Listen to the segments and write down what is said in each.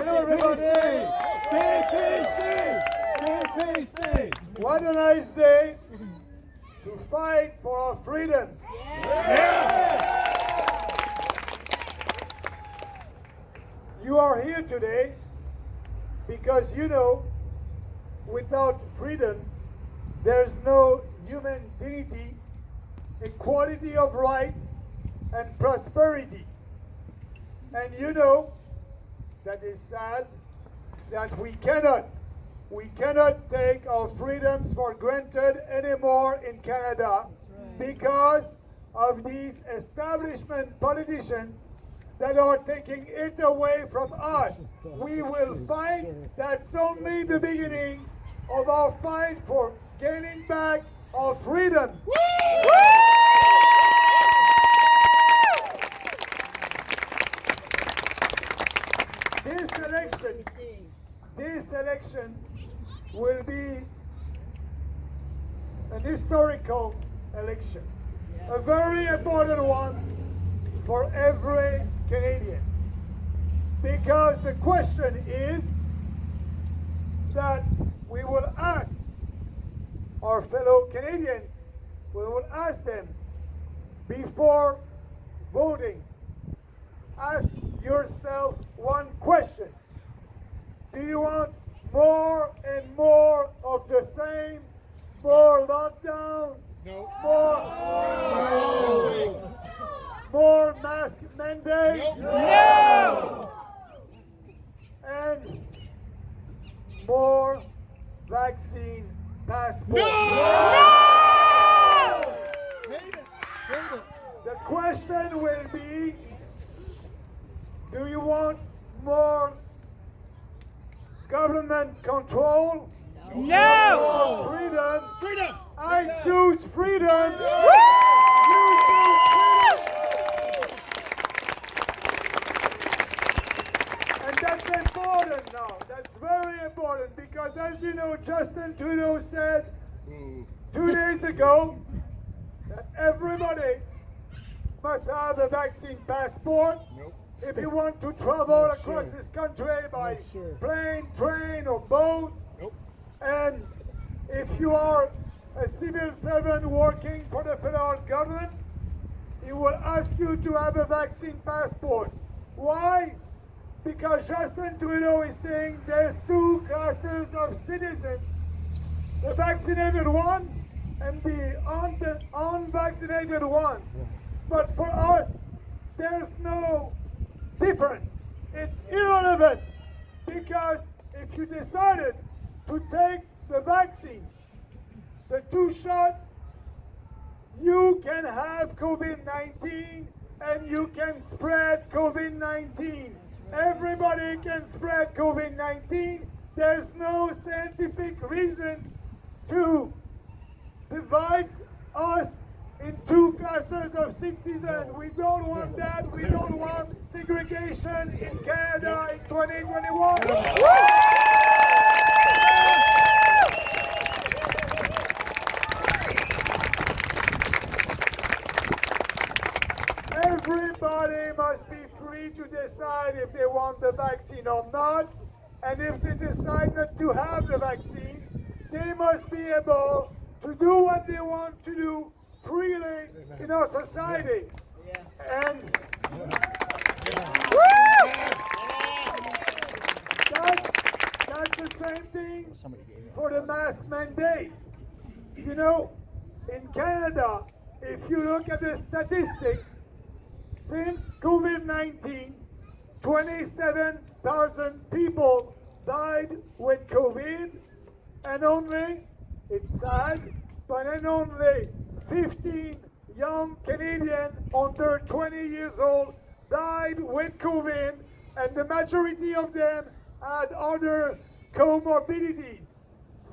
Hello, everybody. PPC. PPC. What a nice day to fight for our freedoms. You are here today because you know without freedom there's no human dignity, equality of rights, and prosperity. And you know that is sad that we cannot take our freedoms for granted anymore in Canada because of these establishment politicians that are taking it away from us. We will fight. That's only the beginning of our fight for gaining back our freedoms. This election will be an historical election, a very important one for every Canadian. Because the question is that we will ask our fellow Canadians, we will ask them before voting, ask yourself one question. Do you want more and more of the same? More lockdowns? No. More mask mandates? No. And more vaccine passports? No. The question will be, do you want more government control? No! More freedom? Freedom! I choose freedom! And that's important now. That's very important because as you know, Justin Trudeau said 2 days ago that everybody must have a vaccine passport. Nope. If you want to travel across this country by plane, train, or boat, and if you are a civil servant working for the federal government, he will ask you to have a vaccine passport. Why? Because Justin Trudeau is saying there's two classes of citizens, the vaccinated one and the unvaccinated ones. But for us, there's no difference. It's irrelevant because if you decided to take the vaccine, the 2 shots, you can have COVID-19 and you can spread COVID-19. Everybody can spread COVID-19. There's no scientific reason to divide us in 2 classes of citizens. We don't want that. We don't want segregation in Canada in 2021. Everybody must be free to decide if they want the vaccine or not. And if they decide not to have the vaccine, they must be able to do what they want to do freely in our society. And that's the same thing for the mask mandate. You know, in Canada, if you look at the statistics, since COVID-19, 27,000 people died with COVID, and only, it's sad, but only 15 young Canadians under 20 years old died with COVID, and the majority of them had other comorbidities.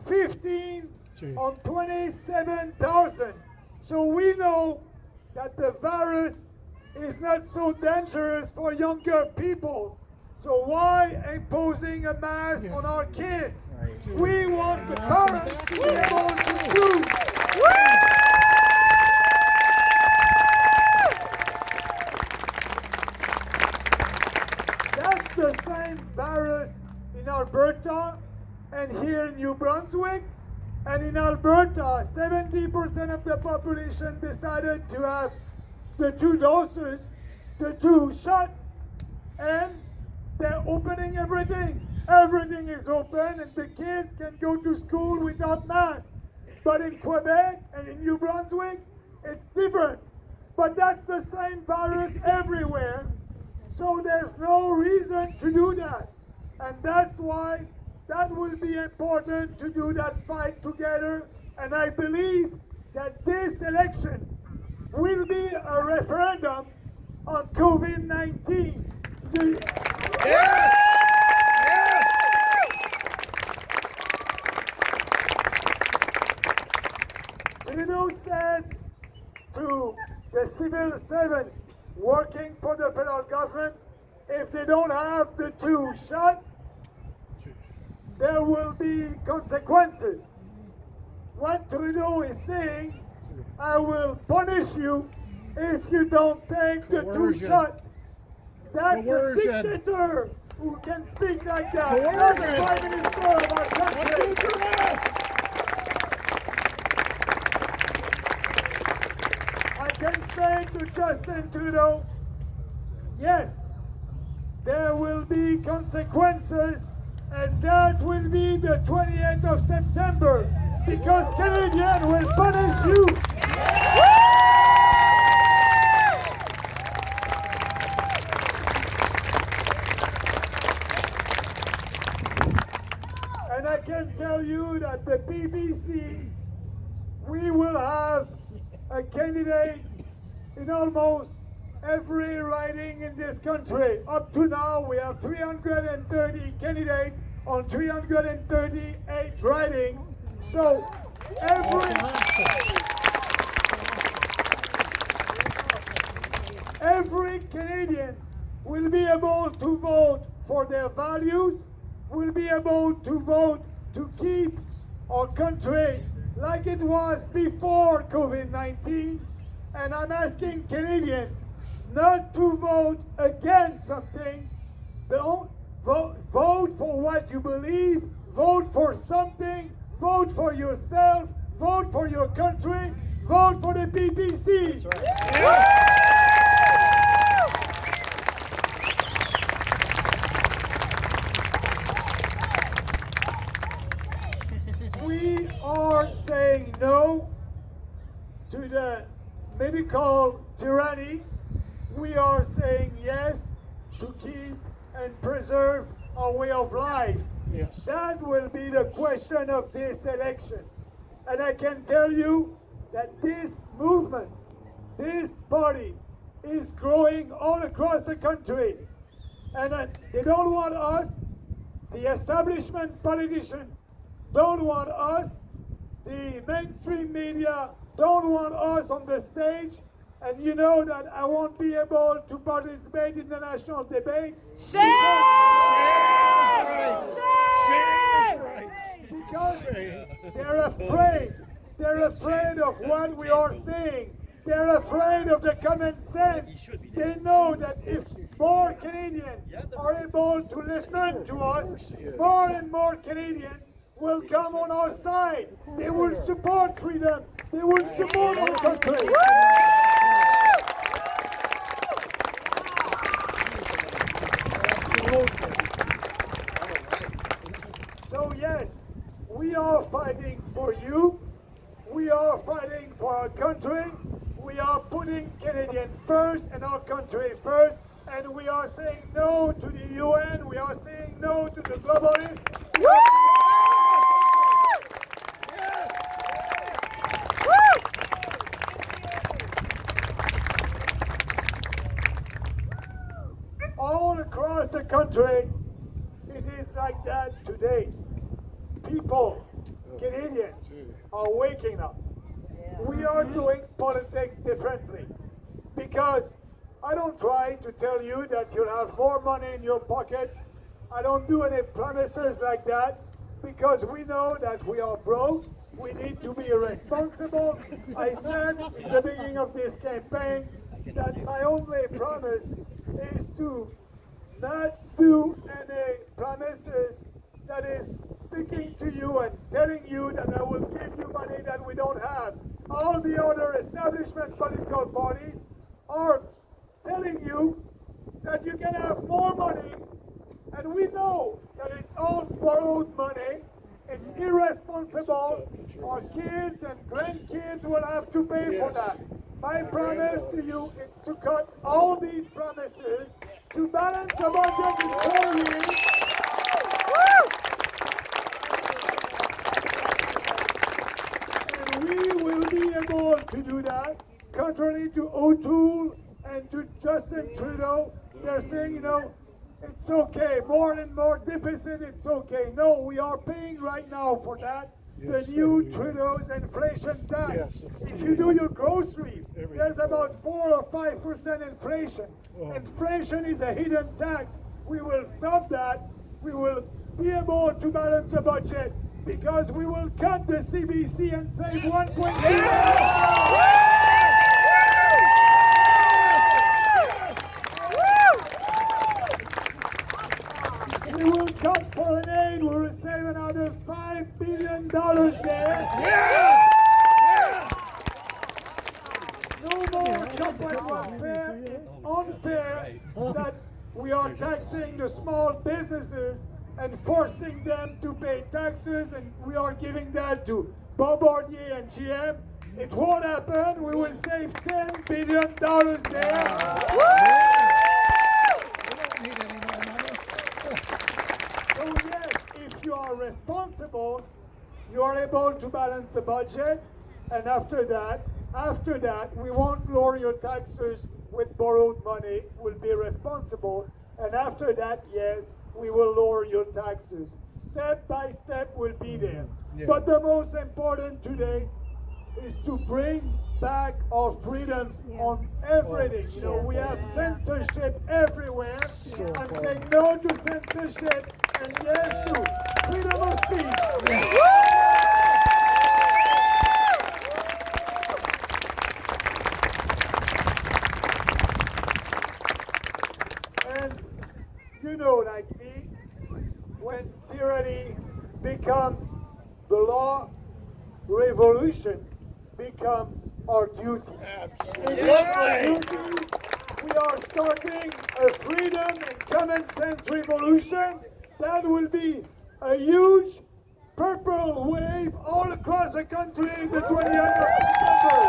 15 on 27,000. So we know that the virus is not so dangerous for younger people. So why imposing a mask on our kids? We want the parents to be able to choose. That's the same virus in Alberta and here in New Brunswick. And in Alberta, 70% of the population decided to have the 2 doses, the 2 shots, and they're opening everything. Everything is open and the kids can go to school without masks. But in Quebec and in New Brunswick, it's different. But that's the same virus everywhere. So there's no reason to do that. And that's why that will be important to do that fight together. And I believe that this election will be a referendum on COVID-19. Trudeau said to the civil servants working for the federal government, if they don't have the 2 shots, there will be consequences. What Trudeau is saying, I will punish you if you don't take the 2 shots. That's a dictator who can speak like that. That's the Prime Minister of our country. I can say to Justin Trudeau, yes, there will be consequences, and that will be the 28th of September, because Canadians will punish you. And I can tell you that the BBC, we will have a candidate in almost every riding in this country. Up to now, we have 330 candidates on 338 ridings. So every Canadian will be able to vote for their values, will be able to vote to keep our country like it was before COVID-19. And I'm asking Canadians not to vote against something. Don't vote for what you believe. Vote for something. Vote for yourself. Vote for your country. Vote for the BBC. That's right. We are saying no to the medical tyranny. We are saying yes to keep and preserve our way of life. Yes. That will be the question of this election. And I can tell you that this movement, this party, is growing all across the country. And they don't want us, the establishment politicians, don't want us, the mainstream media don't want us on the stage. And you know that I won't be able to participate in the national debate. Shame! Shame! Because they're afraid. They're afraid of what we are saying. They're afraid of the common sense. They know that if more Canadians are able to listen to us, more and more Canadians will come on our side. They will support freedom. They will support our country. So yes, we are fighting for you. We are fighting for our country. We are putting Canadians first and our country first. And we are saying no to the UN. We are saying no to the globalists. All across the country, it is like that today. People, Canadians, are waking up. We are doing politics differently because I don't try to tell you that you'll have more money in your pockets. I don't do any promises like that because we know that we are broke. We need to be responsible. I said in the beginning of this campaign that my only promise is to not do any establishment political parties are telling you that you can have more money, and we know that it's all borrowed money. It's irresponsible. Our kids and grandkids will have to pay for that. My promise to you is to cut all these promises, to balance the budget in 4 years. And we will be able to do that, contrary to O'Toole and to Justin Trudeau. They're saying, you know, it's okay, more and more deficit, it's okay. No, we are paying right now for that. The new Trudeau's inflation tax. If you do your grocery, there's about 4 or 5% inflation. Inflation is a hidden tax. We will stop that. We will be able to balance the budget because we will cut the CBC and save 1.2 billion. We will cut foreign aid, we will save another $5 billion there. No more corporate welfare. It's unfair that we are taxing the small businesses and forcing them to pay taxes, and we are giving that to Bombardier and GM. It won't happen. We will save $10 billion there. So yes, if you are responsible, you are able to balance the budget, and after that, we won't lower your taxes with borrowed money. We'll be responsible, and after that, yes, we will lower your taxes. Step by step, we'll be there. But the most important today is to bring back our freedoms on everything. You know, we have censorship everywhere. I'm saying no to censorship and yes to freedom of speech. And you know, like me, when tyranny becomes the law, revolution becomes our duty. It is our duty. We are starting a freedom and common sense revolution that will be a huge purple wave all across the country the 20th of September.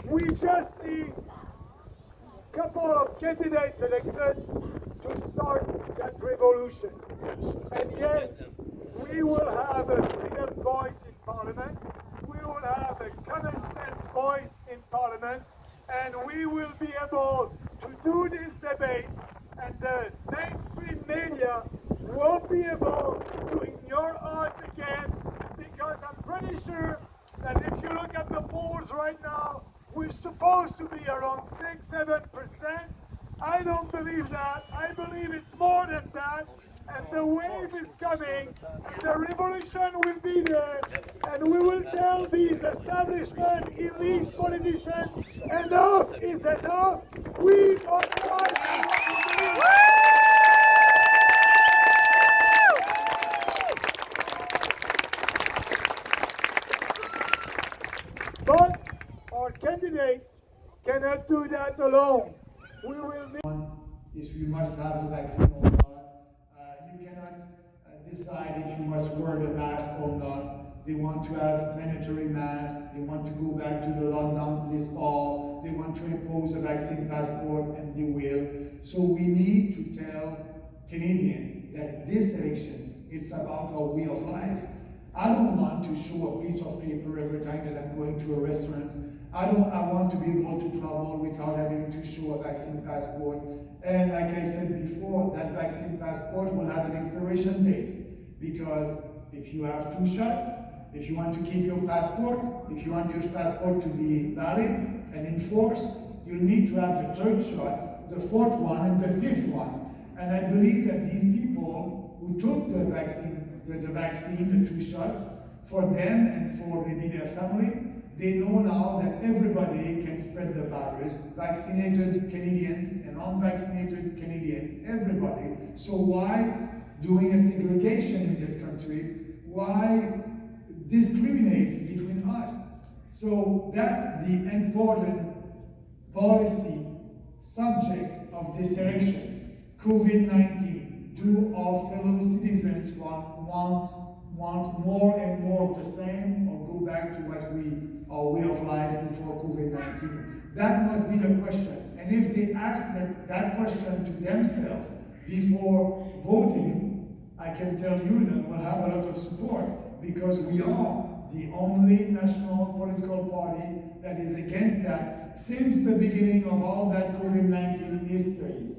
We just need a couple of candidates elected to start that revolution. And yes, we will have a freedom voice in Parliament, we will have a common sense voice in Parliament, and we will be able to do this debate, and the mainstream media won't be able to ignore us again, because I'm pretty sure that if you look at the polls right now, we're supposed to be around 6-7%. I don't believe that. I believe it's more than that. And the wave is coming, and the revolution will be there, and we will tell these establishment, elite politicians, enough is enough. We are fighting. But our candidates cannot do that alone. We will need. Is you must have the vaccine or not. You cannot decide if you must wear the mask or not. They want to have mandatory masks. They want to go back to the lockdowns this fall. They want to impose a vaccine passport, and they will. So we need to tell Canadians that this election, it's about our way of life. I don't want to show a piece of paper every time that I'm going to a restaurant. I want to be able to travel without having to show a vaccine passport. And like I said before, that vaccine passport will have an expiration date. Because if you have 2 shots, if you want to keep your passport, if you want your passport to be valid and enforced, you'll need to have the 3rd shot, the 4th one, and the 5th one. And I believe that these people who took the vaccine, the 2 shots, for them and for maybe their family, they know now that everybody can spread the virus, vaccinated Canadians and unvaccinated Canadians, everybody. So why doing a segregation in this country? Why discriminate between us? So that's the important policy subject of this election. COVID-19. Do our fellow citizens want more and more of the same, or go back to our way of life before COVID-19? That must be the question. And if they ask that question to themselves before voting, I can tell you that we'll have a lot of support, because we are the only national political party that is against that since the beginning of all that COVID-19 history.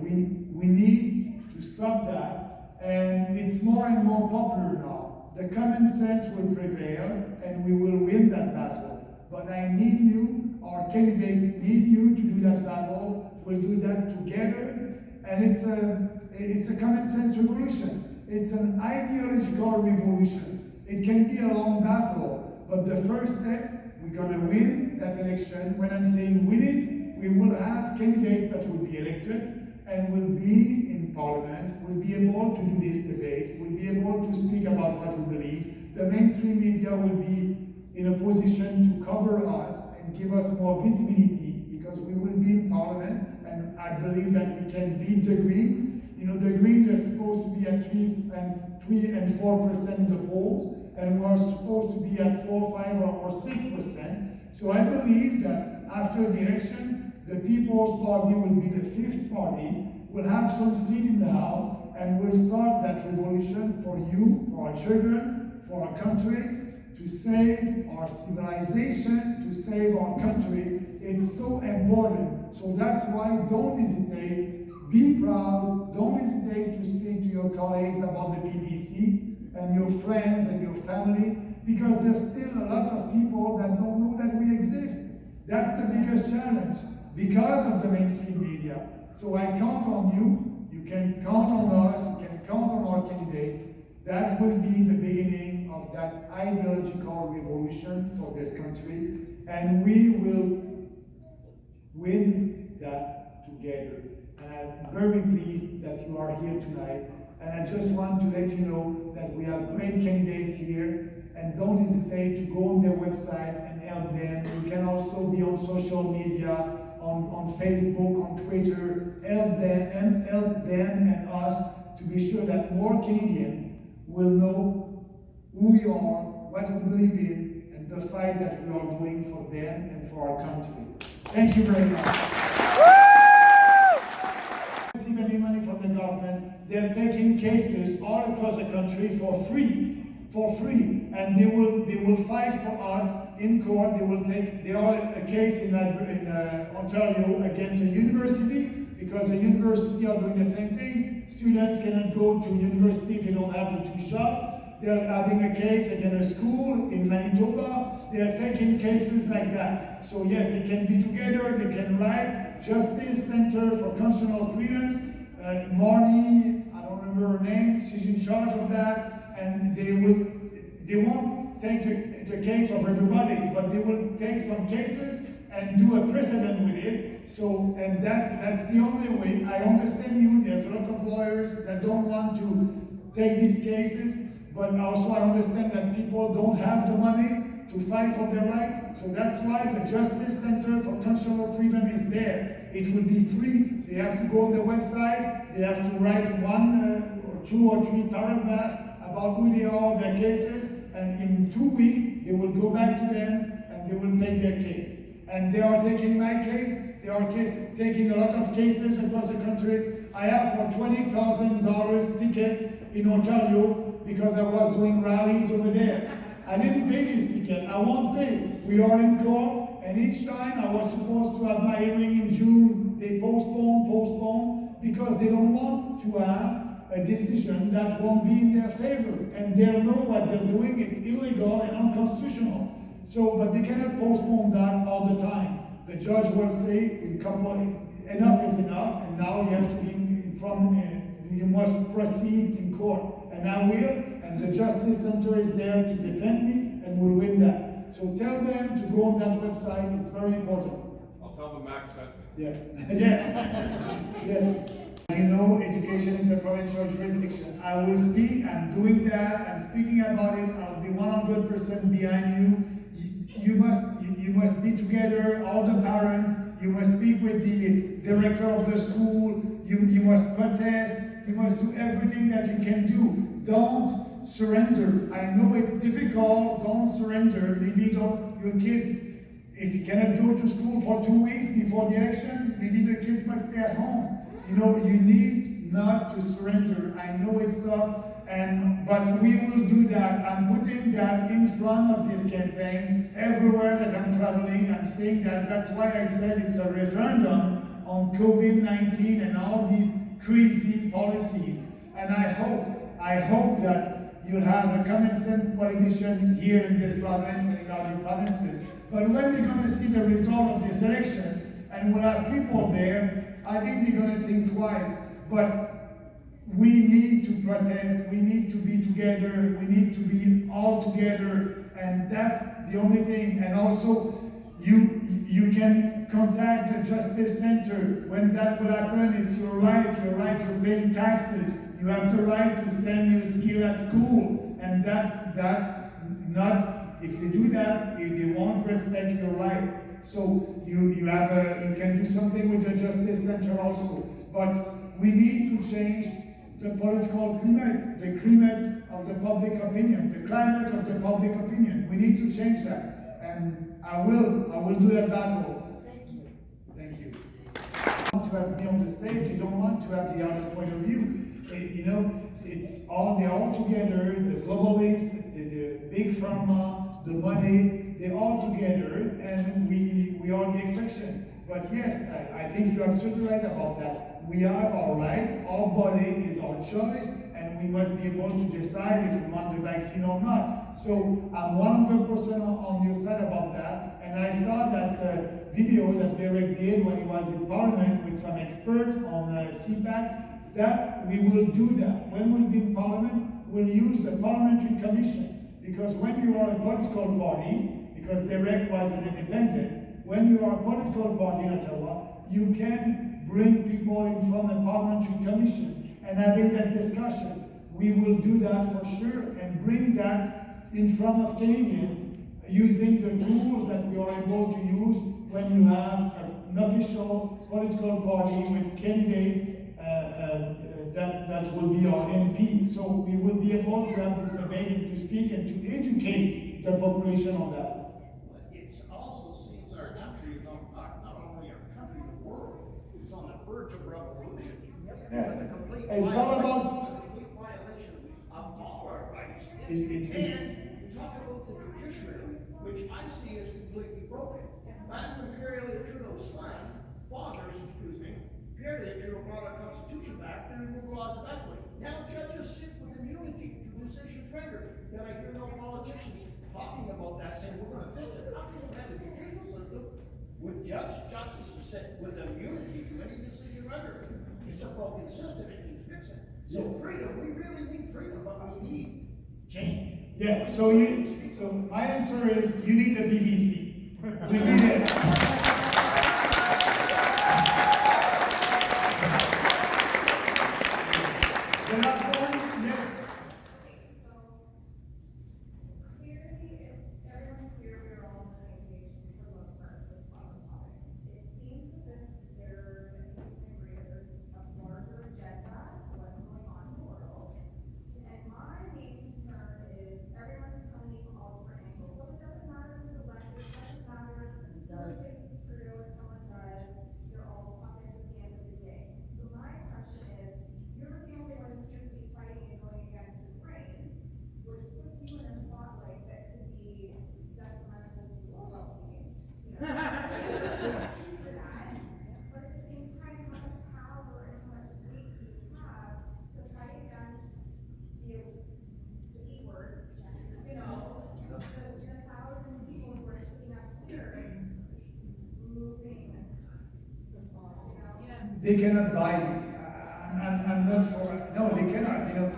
We need to stop that, and it's more and more popular now. The common sense will prevail, and we will win that battle. But I need you, our candidates need you to do that battle. We'll do that together, and it's a common sense revolution. It's an ideological revolution. It can be a long battle, but the first step, we're going to win that election. When I'm saying winning, we will have candidates that will be elected and will be in parliament, will be able to do this debate, will be able to speak about what we believe. The mainstream media will be in a position to cover us and give us more visibility, because we will be in parliament, and I believe that we can beat the Green. You know, the Greens are supposed to be at 3 and 4% in the polls, and we're supposed to be at 4, 5, or 6%. So I believe that after the election, the People's Party will be the 5th party, will have some seat in the House, and will start that revolution for you, for our children, for our country, to save our civilization, to save our country. It's so important. So that's why don't hesitate, be proud, don't hesitate to speak to your colleagues about the BBC and your friends and your family, because there's still a lot of people that don't know that we exist. That's the biggest challenge, because of the mainstream media. So I count on you, you can count on us, you can count on our candidates. That will be the beginning of that ideological revolution for this country, and we will win that together. And I'm very pleased that you are here tonight, and I just want to let you know that we have great candidates here, and don't hesitate to go on their website and help them. You can also be on social media, on Facebook, on Twitter, help them and us to be sure that more Canadians will know who we are, what we believe in, and the fight that we are doing for them and for our country. Thank you very much. Receive any money from the government. They're taking cases all across the country for free, and they will fight for us in court. They are a case in Ontario against a university, because the university are doing the same thing. Students cannot go to university if they don't have the 2 shots. They are having a case against a school in Manitoba. They are taking cases like that. So yes, they can be together, they can write Justice Center for Constitutional Freedoms. Marnie, I don't remember her name, she's in charge of that, and they won't take the case of everybody, but they will take some cases and do a precedent with it. So, and that's the only way. I understand you, there's a lot of lawyers that don't want to take these cases, but also I understand that people don't have the money to fight for their rights. So that's why the Justice Center for Constitutional Freedom is there. It will be free. They have to go on the website, they have to write 1 or 2 or 3 paragraphs about who they are, their cases, and in 2 weeks they will go back to them and they will take their case. And they are taking my case, they are taking a lot of cases across the country. I have for $20,000 tickets in Ontario because I was doing rallies over there. I didn't pay this ticket, I won't pay. We are in court, and each time I was supposed to have my hearing in June, they postpone, because they don't want to have a decision that won't be in their favor. And they know what they're doing, it's illegal and unconstitutional. So, but they cannot postpone that all the time. The judge will say, enough is enough, and now you have to be you must proceed in court. And I will, and the Justice Center is there to defend me, and we'll win that. So tell them to go on that website, it's very important. I'll tell them Max sent me. Yeah. Yeah. Yes. You know, education is a provincial jurisdiction. I will speak, I'm doing that, I'm speaking about it, I'll be 100% behind you. You must be together, all the parents, you must speak with the director of the school, you must protest, you must do everything that you can do. Don't surrender. I know it's difficult, don't surrender. Maybe your kids, if you cannot go to school for 2 weeks before the election, maybe the kids must stay at home. You know, you need not to surrender. I know it's tough, but we will do that. I'm putting that in front of this campaign everywhere that I'm traveling. I'm saying that. That's why I said it's a referendum on COVID-19 and all these crazy policies. And I hope that you'll have a common sense politician here in this province and in other provinces. But when they're going to see the result of this election, and we'll have people there, I think they're going to think twice. But we need to protest, we need to be together, we need to be all together, and that's the only thing. And also, you can contact the Justice Center when that will happen. It's your right, you're paying taxes. You have the right to send your skill at school, and if they do that, they won't respect your right. So you can do something with the Justice Center also. But we need to change the political climate, the climate of the public opinion, the climate of the public opinion. We need to change that, and I will do that battle. Thank you. Thank you. You don't want to have me on the stage. You don't want to have the other point of view. They're all together. The globalists, the big pharma, the money, they're all together, and we are the exception. But yes, I think you're absolutely right about that. We have our rights, our body is our choice, and we must be able to decide if we want the vaccine or not. So I'm 100% on your side about that, and I saw that video that Derek did when he was in Parliament with some expert on CPAC, that we will do that. When we'll be in Parliament, we'll use the Parliamentary Commission, because when you are a political party, because Derek was an independent, when you are a political party in Ottawa, you can bring people in from the Parliamentary Commission and having that discussion. We will do that for sure and bring that in front of Canadians using the tools that we are able to use when you have an official political party with candidates that will be our MP. So we will be able to have this debate and to speak and to educate the population on that. It also seems our country is on, not only our country, the world, is on the verge of revolution. It's all about a complete violation of all our rights. And you talk about the judiciary, which I see as completely broken. Back when Pierre Trudeau's son, Pierre Trudeau brought our Constitution back and removed laws of equity. Now judges sit with immunity to decisions rendered. Yet I hear no politicians talking about that, saying we're going to fix it. How can you have a judicial system with justices sit with immunity to any decision rendered? It's a broken system, it needs fixing. So freedom, we really need freedom, but we need change. Yeah, so my answer is you need the BBC. We need it. The last one, yes. Okay, so clearly, if everyone's clear, we're all on the same page for the most part with all the topics. It seems as if there's, I think we can agree that there's a larger agenda to what's going on in the world. And my main concern is everyone's telling me from all different angles. So it doesn't matter who's elected, it doesn't matter who replaces Trudeau if someone does, they're all puppets at the end of the day. So my question is, you're the only one who seems to be fighting and going against Ukraine, which puts you in a spotlight that could be detrimental to your well-being. You know, for that. But at the same time, how much power and how much weight do you have to fight against the E word, you know, the 1,000 people who are sitting up here moving, you know. They cannot buy this. I'm not for, no, they cannot, you know.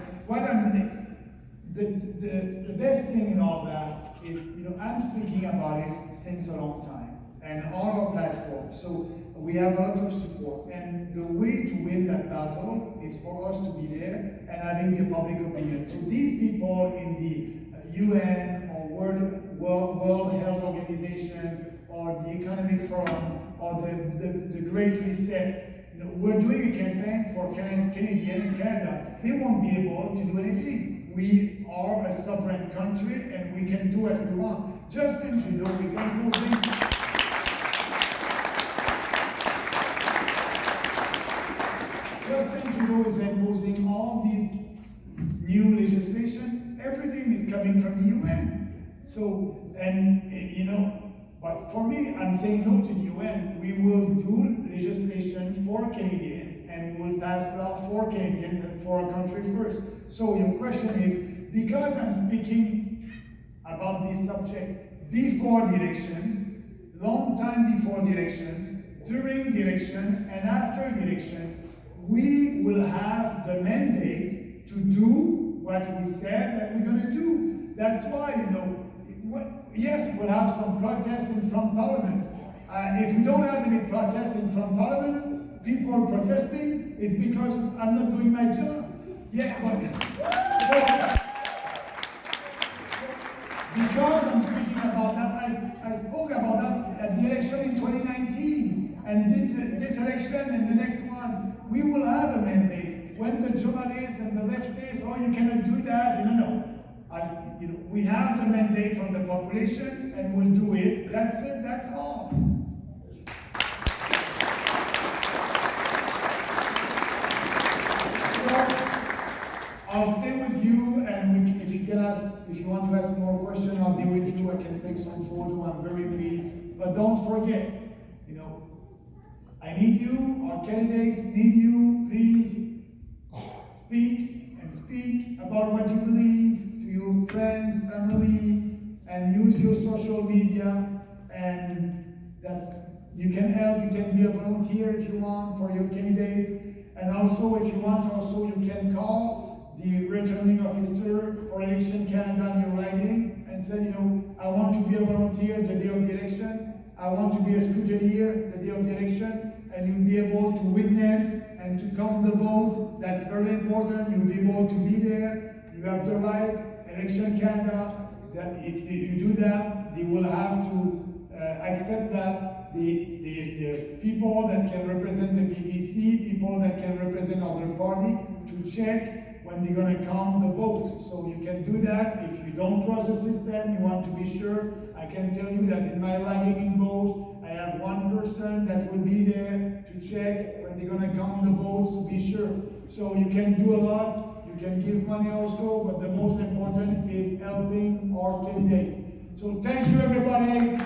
The best thing in all that is, you know, I'm speaking about it since a long time, and on our platform. So we have a lot of support. And the way to win that battle is for us to be there and having the public opinion. So these people in the UN or World Health Organization or the Economic Forum or the Great Reset, you know, we're doing a campaign for Canadian and Canada. They won't be able to do anything. We are a sovereign country and we can do what we want. Justin Trudeau is imposing. Justin Trudeau is imposing all these new legislation. Everything is coming from the UN. So, and you know, but for me, I'm saying no to the UN. We will do legislation for Canadians and we'll pass law for Canadians and for our country first. So your question is, because I'm speaking about this subject before the election, long time before the election, during the election, and after the election, we will have the mandate to do what we said that we're going to do. That's why, you know, yes, we'll have some protests in front of Parliament. If we don't have any protests in front of Parliament, people are protesting, it's because I'm not doing my job. Yeah, but because I'm speaking about that, I spoke about that at the election in 2019, and this election and the next one, we will have a mandate. When the journalists and the leftists, oh, you cannot do that, no. We have the mandate from the population, and we'll do it. That's it. That's all. So, I'll stay with you, and if you want to ask more questions, I'll be with you. I can take some photo. I'm very pleased. But don't forget, you know, I need you. Our candidates need you. Please speak and speak about what you believe to your friends, family, and use your social media. And you can help. You can be a volunteer if you want for your candidates. And also, if you want, you can call the returning officer for Election Canada in your riding and say, you know, I want to be a volunteer the day of the election. I want to be a scrutineer the day of the election. And you'll be able to witness and to count the votes. That's very important. You'll be able to be there. You have the right. Election Canada, that if you do that, they will have to accept that there's people that can represent the PPC, people that can represent other party to check when they're going to count the votes. So you can do that. If you don't trust the system, you want to be sure, I can tell you that in my riding in Beauce, I have one person that will be there to check when they're going to count the votes to be sure. So you can do a lot. You can give money also, but the most important is helping our candidates. So thank you, everybody.